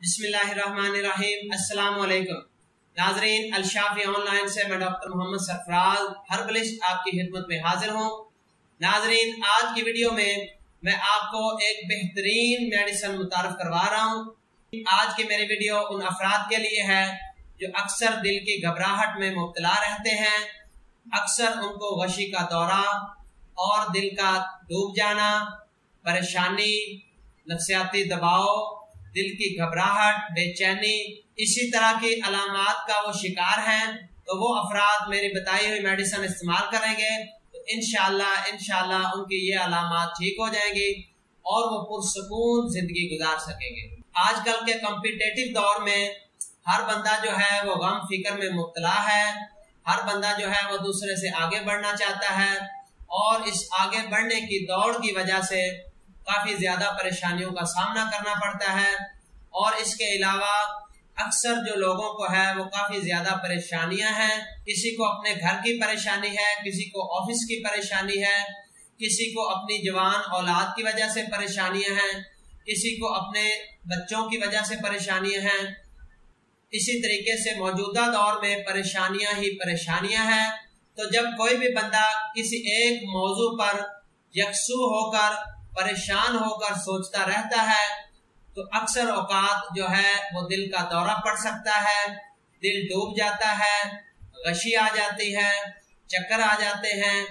बिस्मिल्लाहिर्रहमानिर्रहीम। अस्सलाम वालेकुम नाजरीन, अलशाफी ऑनलाइन से मैं डॉक्टर मोहम्मद सरफराज हर्बलिस्ट आपकी खिदमत में हाजिर हूँ। नाजरीन, आज की वीडियो में मैं आपको एक बेहतरीन मेडिसिन मुतारफ करवा रहा हूँ। आज की मेरी वीडियो उन अफराद के लिए है जो अक्सर दिल की घबराहट में मुब्तला रहते हैं। अक्सर उनको गशी का दौरा और दिल का डूब जाना, परेशानी, नफसियाती दबाव, दिल की घबराहट, बेचैनी, इसी तरह की अलामात का वो शिकार हैं। तो वो अफराद मेरी बताई हुई मेडिसिन इस्तेमाल करेंगे तो इंशाल्लाह उनकी ये अलामात ठीक हो जाएंगी और वो पुरसकून जिंदगी गुजार सकेंगे। आजकल के कॉम्पिटिटिव दौर में हर बंदा जो है वो गम फिक्र में मुब्तला है। हर बंदा जो है वो दूसरे से आगे बढ़ना चाहता है और इस आगे बढ़ने की दौड़ की वजह से काफी ज्यादा परेशानियों का सामना करना पड़ता है। और इसके अलावा अक्सर जो लोगों को है वो काफी ज्यादा परेशानियां हैं। किसी को अपने घर की परेशानी है, किसी को ऑफिस की परेशानी है, किसी को अपनी जवान औलाद की वजह से परेशानियां हैं, किसी को अपने बच्चों की वजह से परेशानियां हैं। इसी तरीके से मौजूदा दौर में परेशानियां ही परेशानियां हैं। तो जब कोई भी बंदा किसी एक मौजू पर यकसू होकर, परेशान होकर सोचता रहता है तो अक्सर औकात जो है वो दिल का दौरा पड़ सकता है, दिल डूब जाता है, गशी आ जाती है, चक्कर आ जाते हैं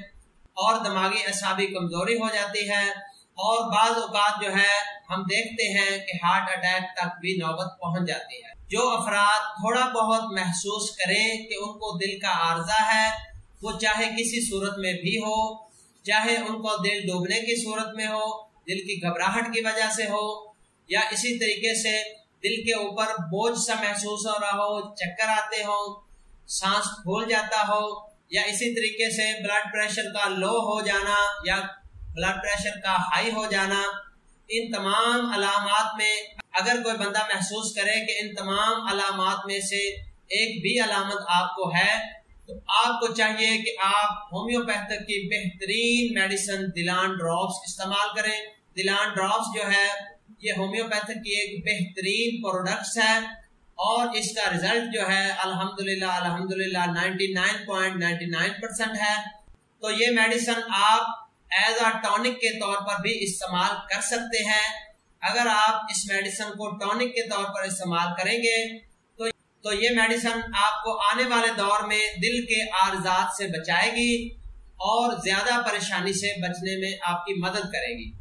और दिमागी असाबी कमजोरी हो जाती है। और बाज़ औकात जो है हम देखते हैं कि हार्ट अटैक तक भी नौबत पहुंच जाती है। जो अफराद थोड़ा बहुत महसूस करें कि उनको दिल का आर्जा है, वो चाहे किसी सूरत में भी हो, चाहे उनको दिल डूबने की सूरत में हो, दिल की घबराहट की वजह से हो, या इसी तरीके से दिल के ऊपर बोझ सा महसूस हो रहा हो, चक्कर आते हो, सांस फूल जाता हो, या इसी तरीके से ब्लड प्रेशर का लो हो जाना या ब्लड प्रेशर का हाई हो जाना, इन तमाम अलामात में अगर कोई बंदा महसूस करे कि इन तमाम अलामात में से एक भी अलामत आपको है तो आपको चाहिए कि आप होम्योपैथिक की बेहतरीन मेडिसिन दिलान ड्रॉप्स इस्तेमाल करें। दिलान ड्रॉप्स जो है ये होम्योपैथिक की एक बेहतरीन प्रोडक्ट्स है और इसका रिजल्ट जो है अल्हम्दुलिल्लाह 99.99% है। तो ये मेडिसिन आप एज अ टॉनिक के तौर पर भी इस्तेमाल कर सकते हैं। अगर आप इस मेडिसिन को टॉनिक के तौर पर इस्तेमाल करेंगे तो ये मेडिसिन आपको आने वाले दौर में दिल के आर्जात से बचाएगी और ज्यादा परेशानी से बचने में आपकी मदद करेगी।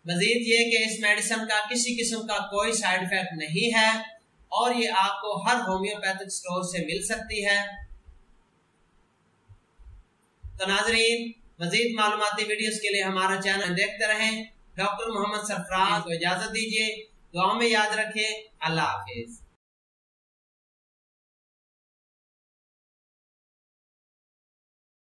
मजीद ये कि इस मेडिसिन का किसी किस्म का कोई साइड इफेक्ट नहीं है और ये आपको हर होम्योपैथिक स्टोर से मिल सकती है। तो नाजरीन, मजीद मालूमाती वीडियोस के लिए हमारा चैनल देखते रहें। डॉक्टर मोहम्मद सरफराज को इजाजत दीजिए। दुआओं में याद रखें। अल्लाह हाफिज।